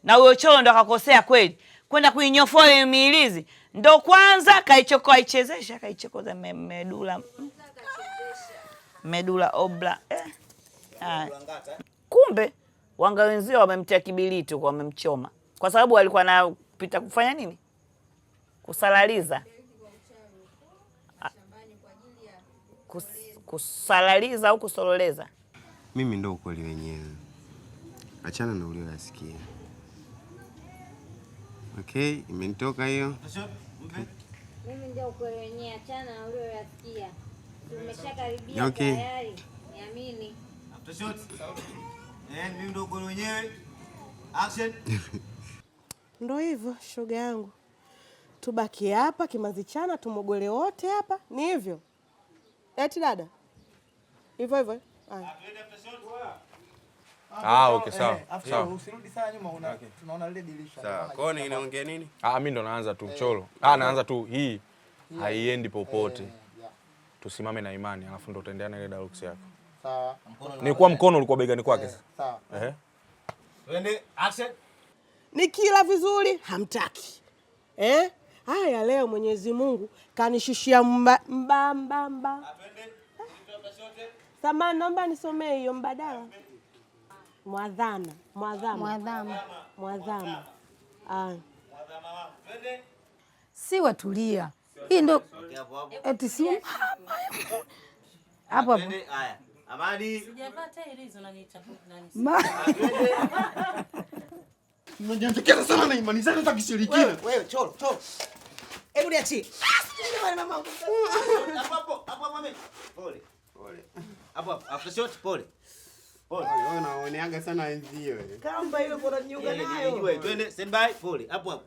Na huyo cholo ndo akakosea kweli. Kwenda kuinyofoa ile miilizi. Ndo kwanza kaichokoa ichezesha, kaichokoza medula obla. Kumbe wanga wenzio wamemtia kibilito kwa wamemchoma. Kwa sababu alikuwa anapita kufanya nini? Kusalaliza. Kusalaliza au kusololeza. Mimi ndo ukweli wenyewe. Achana na ulioyasikia. Okay, imenitoka hiyo. Mimi ndio ukweli wenyewe, achana na ulioyasikia. Tumeshakaribia tayari. Niamini. After shot. Mimi ndo ukweli wenyewe. Action. Ndo hivyo shoga yangu. Tubaki hapa kimazichana tumogole wote hapa. Ni hivyo. Eti dada. Hivyo. Okay, sawa. Sawa. Usirudi sana nyuma tunaona lile dirisha. Sawa. Kwa nini inaongea nini? Mimi ndo naanza tu cholo. Naanza tu hii. Haiendi popote. Tusimame na imani, alafu ndo utaendelea na ile dialogue yako. Sawa. Ni kwa mkono ulikuwa begani kwake. Sawa. Twende action. Nikila vizuri hamtaki. Haya leo Mwenyezi Mungu kanishushia mba. Samahani, naomba nisomee hiyo mbadala. Mwadhama. Si watulia. Hii ndo eti si hapo. Haya. Amani. Sijapata ile hizo unaniita nani? Mnanianzekeza sana na imani zenu za kishirikina. Wewe cholo. Hebu niachie. Hapo mami. Pole. Hapo after shot pole. Wewe unaoneaga sana enzio. Kamba ile bora niunga nayo. Twende stand by pole. Hapo.